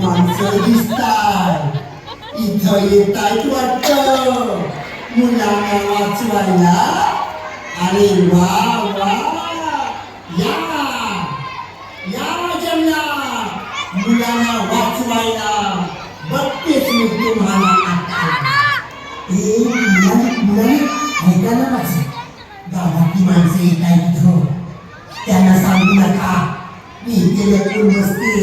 माणसं दिसताय इथं येतायत वाटतं मुलांना वाचवायला. अरे वा वा, या या जंगलात मुलांना वाचवायला बघतेच मी तुम्हाला आता. मुलांनी ऐका ना माझं, गावातली माणसं येत आहेत इथं, त्यांना सांगू नका मी इथे लपून बसते